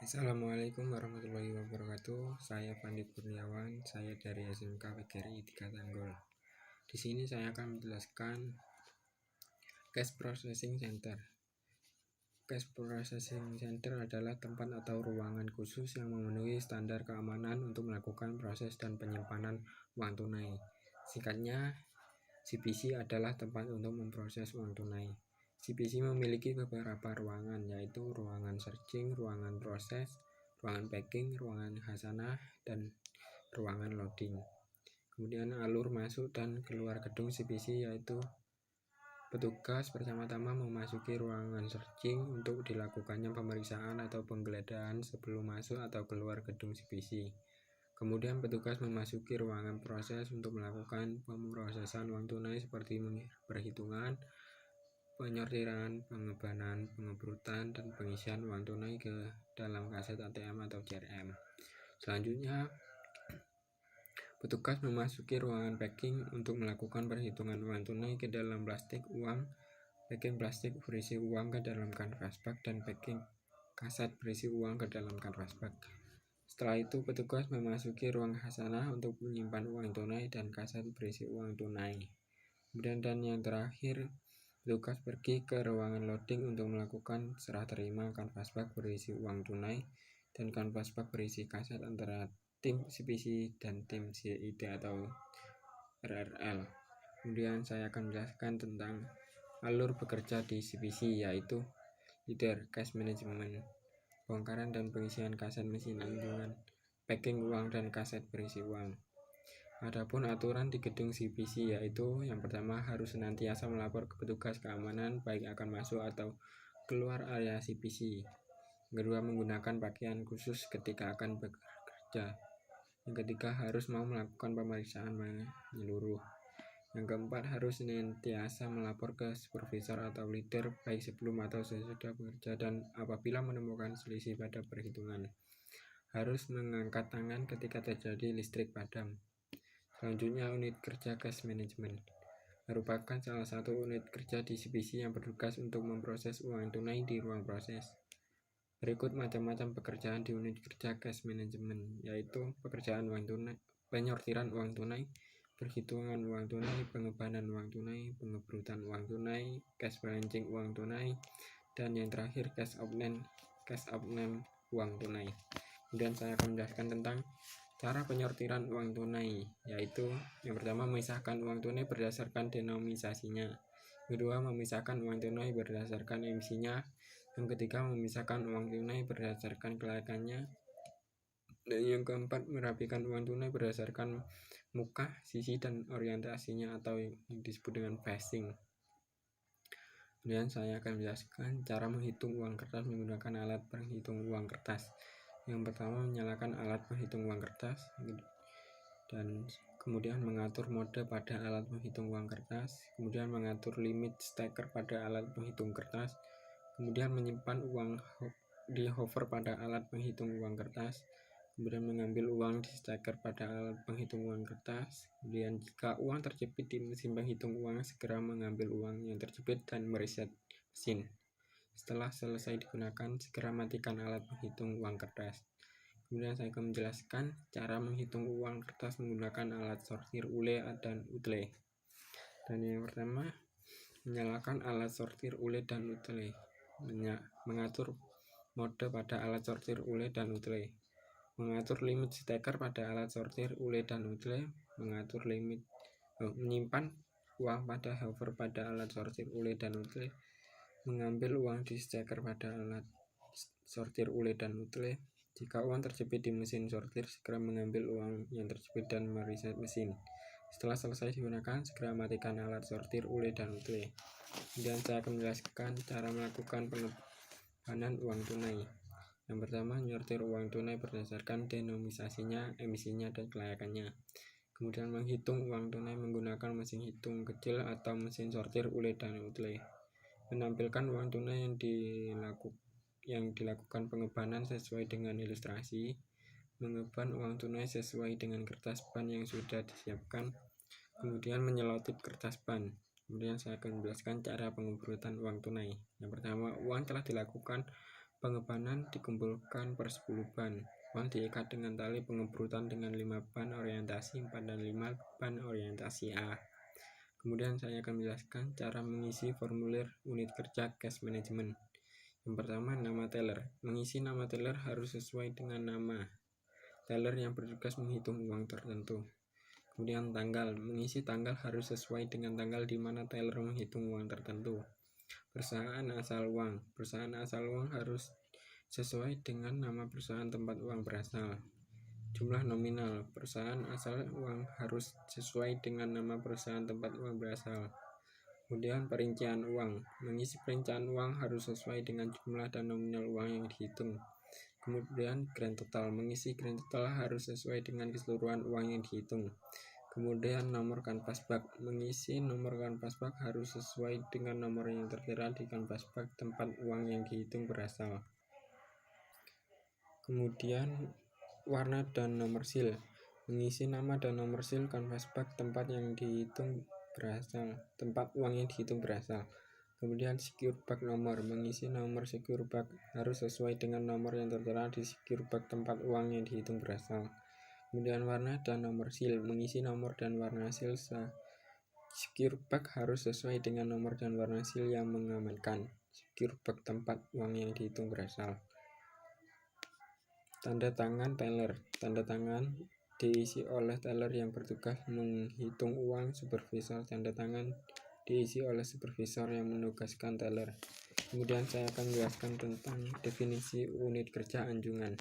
Assalamualaikum warahmatullahi wabarakatuh. Saya Fandi Kurniawan, saya dari SMK PGRI 3 Tanggul. Di sini saya akan menjelaskan Cash Processing Center. Cash Processing Center adalah tempat atau ruangan khusus yang memenuhi standar keamanan untuk melakukan proses dan penyimpanan uang tunai. Singkatnya, CPC adalah tempat untuk memproses uang tunai. CPC memiliki beberapa ruangan, yaitu ruangan searching, ruangan proses, ruangan packing, ruangan khasanah, dan ruangan loading. Kemudian alur masuk dan keluar gedung CPC, yaitu petugas pertama-tama memasuki ruangan searching untuk dilakukannya pemeriksaan atau penggeledahan sebelum masuk atau keluar gedung CPC. Kemudian petugas memasuki ruangan proses untuk melakukan pemrosesan uang tunai seperti perhitungan, penyortiran, pengebanan, pengebrutan, dan pengisian uang tunai ke dalam kaset ATM atau CRM. Selanjutnya, petugas memasuki ruangan packing untuk melakukan perhitungan uang tunai ke dalam plastik uang, packing plastik berisi uang ke dalam kanvas bag, dan packing kaset berisi uang ke dalam kanvas bag. Setelah itu, petugas memasuki ruang khasanah untuk menyimpan uang tunai dan kaset berisi uang tunai. Kemudian dan yang terakhir, petugas pergi ke ruangan loading untuk melakukan serah terima kanvas bag berisi uang tunai dan kanvas bag berisi kaset antara tim CPC dan tim CID atau RRL. Kemudian saya akan menjelaskan tentang alur bekerja di CPC, yaitu leader, cash management, bongkaran dan pengisian kaset mesin anjungan, packing uang dan kaset berisi uang. Adapun aturan di gedung CPC, yaitu yang pertama harus senantiasa melapor ke petugas keamanan baik akan masuk atau keluar area CPC. Yang kedua, menggunakan pakaian khusus ketika akan bekerja. Yang ketiga, harus mau melakukan pemeriksaan menyeluruh. Yang keempat, harus senantiasa melapor ke supervisor atau leader baik sebelum atau sesudah bekerja, dan apabila menemukan selisih pada perhitungan, harus mengangkat tangan ketika terjadi listrik padam. Selanjutnya, unit kerja cash management merupakan salah satu unit kerja di CPC yang bertugas untuk memproses uang tunai di ruang proses. Berikut macam-macam pekerjaan di unit kerja cash management, yaitu pekerjaan uang tunai, penyortiran uang tunai, perhitungan uang tunai, pengebanan uang tunai, pengebrutan uang tunai, cash balancing uang tunai, dan yang terakhir cash outname uang tunai. Kemudian saya akan menjelaskan tentang cara penyortiran uang tunai, yaitu yang pertama, memisahkan uang tunai berdasarkan denominasinya. Kedua, memisahkan uang tunai berdasarkan emisinya. Yang ketiga, memisahkan uang tunai berdasarkan kelayakannya. Dan yang keempat, merapikan uang tunai berdasarkan muka, sisi, dan orientasinya atau yang disebut dengan facing. Kemudian saya akan menjelaskan cara menghitung uang kertas menggunakan alat penghitung uang kertas. Yang pertama, menyalakan alat penghitung uang kertas dan kemudian mengatur mode pada alat penghitung uang kertas, kemudian mengatur limit stacker pada alat penghitung kertas, kemudian menyimpan uang di hover pada alat penghitung uang kertas, kemudian mengambil uang di stacker pada alat penghitung uang kertas. Kemudian jika uang terjepit di mesin penghitung uang, segera mengambil uang yang terjepit dan mereset mesin. Setelah selesai digunakan, segera matikan alat penghitung uang kertas. Kemudian saya akan menjelaskan cara menghitung uang kertas menggunakan alat sortir ule dan utle. Dan yang pertama, menyalakan alat sortir ule dan utle. Mengatur mode pada alat sortir ule dan utle. Mengatur limit stacker pada alat sortir ule dan utle. Mengatur limit menyimpan uang pada hover pada alat sortir ule dan utle. Mengambil uang di stacker pada alat sortir ule dan utle. Jika uang terjepit di mesin sortir, segera mengambil uang yang terjepit dan mereset mesin. Setelah selesai digunakan, segera matikan alat sortir ule dan utle. Kemudian saya akan menjelaskan cara melakukan pengebanan uang tunai. Yang pertama, menyortir uang tunai berdasarkan denominasinya, emisinya, dan kelayakannya. Kemudian menghitung uang tunai menggunakan mesin hitung kecil atau mesin sortir ule dan utle. Menampilkan uang tunai yang dilakukan pengebanan sesuai dengan ilustrasi. Mengeban uang tunai sesuai dengan kertas ban yang sudah disiapkan. Kemudian menyelotip kertas ban. Kemudian saya akan menjelaskan cara pengebrutan uang tunai. Yang pertama, uang telah dilakukan Pengebanan dikumpulkan per 10 ban. Uang diikat dengan tali pengebrutan dengan 5 ban orientasi 4 dan 5 ban orientasi A. Kemudian saya akan menjelaskan cara mengisi formulir unit kerja cash management. Yang pertama, nama teller. Mengisi nama teller harus sesuai dengan nama teller yang bertugas menghitung uang tertentu. Kemudian tanggal. Mengisi tanggal harus sesuai dengan tanggal di mana teller menghitung uang tertentu. Perusahaan asal uang. Perusahaan asal uang harus sesuai dengan nama perusahaan tempat uang berasal. Jumlah nominal. Perusahaan asal uang harus sesuai dengan nama perusahaan tempat uang berasal. Kemudian perincian uang. Mengisi perincian uang harus sesuai dengan jumlah dan nominal uang yang dihitung. Kemudian grand total. Mengisi grand total harus sesuai dengan keseluruhan uang yang dihitung. Kemudian nomor kanvas bag. Mengisi nomor kanvas bag harus sesuai dengan nomor yang tertera di kanvas bag tempat uang yang dihitung berasal. Kemudian warna dan nomor seal. Mengisi nama dan nomor seal kanvas bag tempat uang yang dihitung berasal. Kemudian secure bag nomor. Mengisi nomor secure bag harus sesuai dengan nomor yang tertera di secure bag tempat uang yang dihitung berasal. Kemudian warna dan nomor seal. Mengisi nomor dan warna seal secure bag harus sesuai dengan nomor dan warna seal yang mengamankan secure bag tempat uang yang dihitung berasal. Tanda tangan teller. Tanda tangan diisi oleh teller yang bertugas menghitung uang. Supervisor. Tanda tangan diisi oleh supervisor yang menugaskan teller. Kemudian saya akan menjelaskan tentang definisi unit kerja anjungan.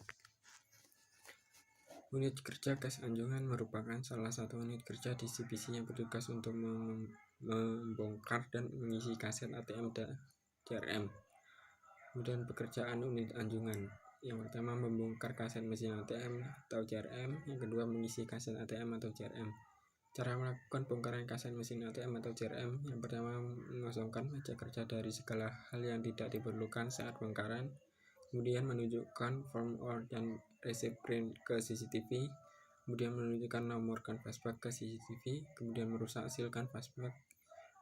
Unit kerja cash anjungan merupakan salah satu unit kerja distribusi yang bertugas untuk membongkar dan mengisi kaset ATM dan CRM. Kemudian pekerjaan unit anjungan. Yang pertama, membongkar kaset mesin ATM atau CRM. Yang kedua, mengisi kaset ATM atau CRM. Cara melakukan bongkaran kaset mesin ATM atau CRM. Yang pertama, mengosongkan meja kerja dari segala hal yang tidak diperlukan saat bongkaran. Kemudian menunjukkan form order dan receipt print ke CCTV. Kemudian menunjukkan nomor kanvas bag ke CCTV. Kemudian merusak seal kanvas bag.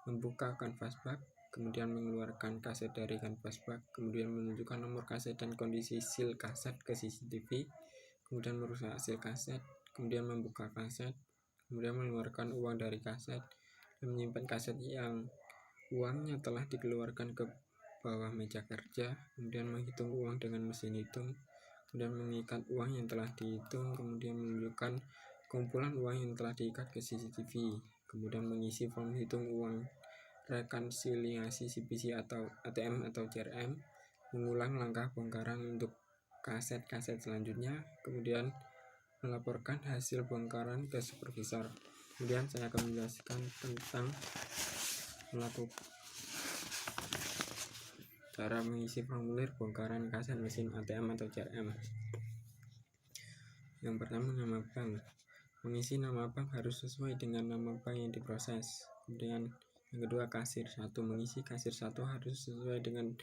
Membuka kanvas bag. Kemudian mengeluarkan kaset dari kanvas bag. Kemudian menunjukkan nomor kaset dan kondisi seal kaset ke CCTV. Kemudian merusak seal kaset. Kemudian membuka kaset. Kemudian mengeluarkan uang dari kaset dan menyimpan kaset yang uangnya telah dikeluarkan ke bawah meja kerja. Kemudian menghitung uang dengan mesin hitung. Kemudian mengikat uang yang telah dihitung. Kemudian menunjukkan kumpulan uang yang telah diikat ke CCTV. Kemudian mengisi form hitung uang rekonsiliasi CPC atau ATM atau CRM. Mengulang langkah bongkaran untuk kaset-kaset selanjutnya. Kemudian melaporkan hasil bongkaran ke supervisor. Kemudian saya akan menjelaskan tentang cara mengisi formulir bongkaran kaset mesin ATM atau CRM. Yang pertama, nama bank. Mengisi nama bank harus sesuai dengan nama bank yang diproses. Kemudian yang kedua, kasir 1. Mengisi kasir 1 harus sesuai dengan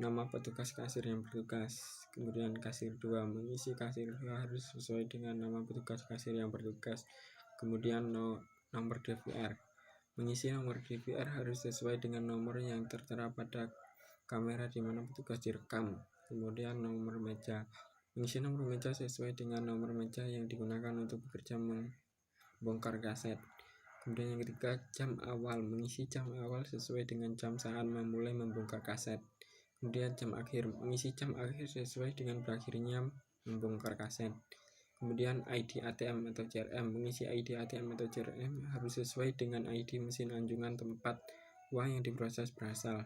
nama petugas kasir yang bertugas. Kemudian kasir 2. Mengisi kasir 2 harus sesuai dengan nama petugas kasir yang bertugas. Kemudian nomor DVR. Mengisi nomor DVR harus sesuai dengan nomor yang tertera pada kamera di mana petugas direkam. Kemudian nomor meja. Mengisi nomor meja sesuai dengan nomor meja yang digunakan untuk bekerja membongkar kaset. Kemudian yang ketiga, jam awal. Mengisi jam awal sesuai dengan jam saat memulai membongkar kaset. Kemudian jam akhir. Mengisi jam akhir sesuai dengan berakhirnya membongkar kaset. Kemudian ID ATM atau CRM. Mengisi ID ATM atau CRM harus sesuai dengan ID mesin anjungan tempat uang yang diproses berasal.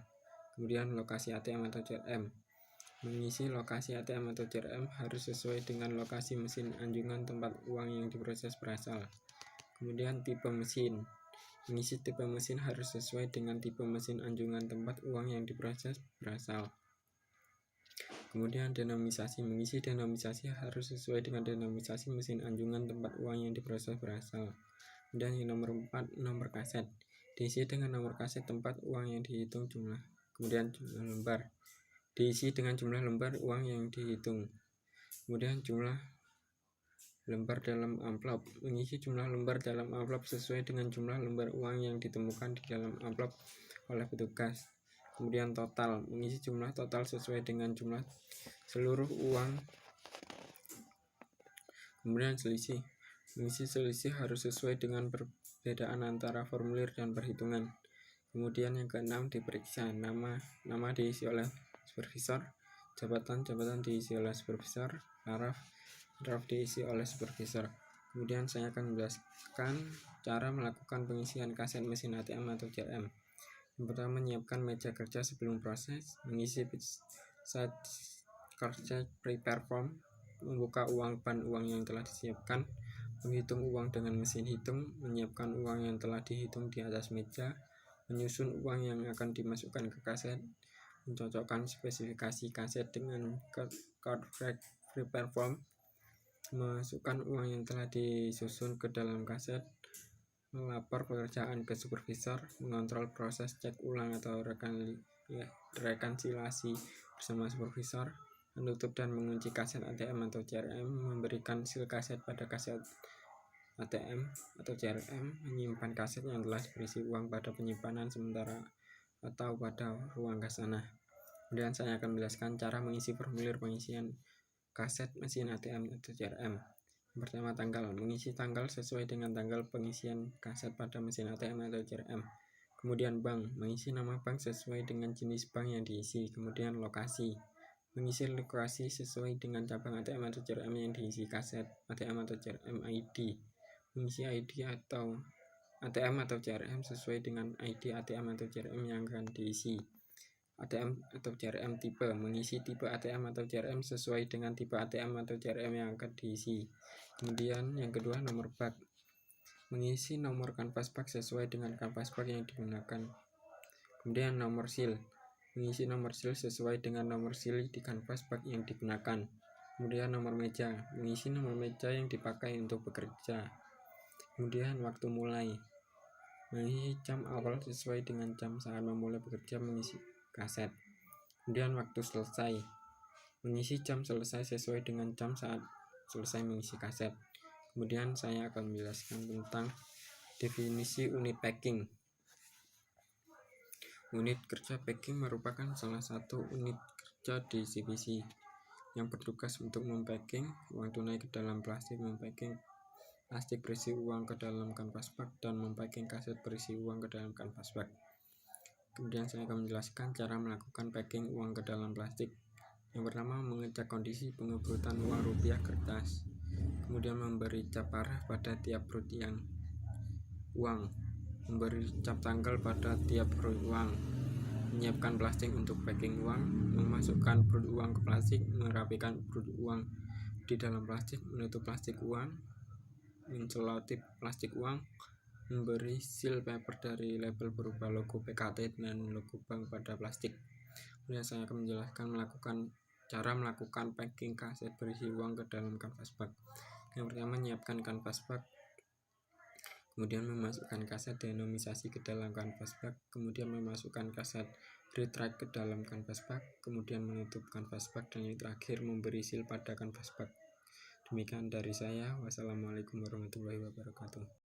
Kemudian lokasi ATM atau CRM. Mengisi lokasi ATM atau CRM harus sesuai dengan lokasi mesin anjungan tempat uang yang diproses berasal. Kemudian tipe mesin. Mengisi tipe mesin harus sesuai dengan tipe mesin anjungan tempat uang yang diproses berasal. Kemudian denominasi. Mengisi denominasi harus sesuai dengan denominasi mesin anjungan tempat uang yang diproses berasal. Kemudian yang nomor 4, nomor kaset. Diisi dengan nomor kaset tempat uang yang dihitung jumlah. Kemudian jumlah lembar. Diisi dengan jumlah lembar uang yang dihitung. Kemudian jumlah lembar dalam amplop. Mengisi jumlah lembar dalam amplop sesuai dengan jumlah lembar uang yang ditemukan di dalam amplop oleh petugas. Kemudian total, mengisi jumlah total sesuai dengan jumlah seluruh uang. Kemudian selisih, mengisi selisih harus sesuai dengan perbedaan antara formulir dan perhitungan. Kemudian yang keenam, diperiksa. Nama diisi oleh supervisor, jabatan diisi oleh supervisor, taraf diisi oleh supervisor. Kemudian saya akan menjelaskan cara melakukan pengisian kaset mesin ATM atau CRM. Yang pertama, menyiapkan meja kerja sebelum proses, mengisi saat kerja prepare form, membuka ban uang yang telah disiapkan, menghitung uang dengan mesin hitung, menyiapkan uang yang telah dihitung di atas meja, menyusun uang yang akan dimasukkan ke kaset, mencocokkan spesifikasi kaset dengan card prepare form, memasukkan uang yang telah disusun ke dalam kaset, melapor pekerjaan ke supervisor, mengontrol proses cek ulang atau rekonsiliasi bersama supervisor, menutup dan mengunci kaset ATM atau CRM, memberikan seal kaset pada kaset ATM atau CRM, menyimpan kaset yang telah berisi uang pada penyimpanan sementara atau pada ruang khazanah. Kemudian saya akan menjelaskan cara mengisi formulir pengisian kaset mesin ATM atau CRM. Yang pertama, tanggal, mengisi tanggal sesuai dengan tanggal pengisian kaset pada mesin ATM atau CRM. Kemudian bank, mengisi nama bank sesuai dengan jenis bank yang diisi. Kemudian lokasi, mengisi lokasi sesuai dengan cabang ATM atau CRM yang diisi kaset ATM atau CRM. ID, mengisi ID atau ATM atau CRM sesuai dengan ID ATM atau CRM yang akan diisi. ATM atau CRM tipe, mengisi tipe ATM atau CRM sesuai dengan tipe ATM atau CRM yang akan diisi. Kemudian yang kedua, nomor bak, mengisi nomor kanvas bak sesuai dengan kanvas bak yang digunakan. Kemudian nomor seal, mengisi nomor seal sesuai dengan nomor seal di kanvas bak yang digunakan. Kemudian nomor meja, mengisi nomor meja yang dipakai untuk bekerja. Kemudian waktu mulai, mengisi jam awal sesuai dengan jam saat memulai bekerja mengisi kaset. Kemudian waktu selesai, mengisi jam selesai sesuai dengan jam saat selesai mengisi kaset. Kemudian saya akan menjelaskan tentang definisi unit packing. Unit kerja packing merupakan salah satu unit kerja di CBC yang bertugas untuk mempacking uang tunai ke dalam plastik, mempacking plastik berisi uang ke dalam kanvas bag, dan mempacking kaset berisi uang ke dalam kanvas bag. Kemudian saya akan menjelaskan cara melakukan packing uang ke dalam plastik. Yang pertama, mengecek kondisi pengubutan uang rupiah kertas, kemudian memberi cap arah pada tiap perut yang uang, memberi cap tanggal pada tiap perut uang, menyiapkan plastik untuk packing uang, memasukkan perut uang ke plastik, merapikan perut uang di dalam plastik, menutup plastik uang, mencelotip plastik uang, memberi seal paper dari label berupa logo PKT dan logo bank pada plastik. Kemudian saya akan menjelaskan cara melakukan packing kaset berisi uang ke dalam kanvas bag. Yang pertama, menyiapkan kanvas bag, kemudian memasukkan kaset denomisasi ke dalam kanvas bag, kemudian memasukkan kaset retract ke dalam kanvas bag, kemudian menutup kanvas bag, dan yang terakhir memberi seal pada kanvas bag. Demikian dari saya. Wassalamualaikum warahmatullahi wabarakatuh.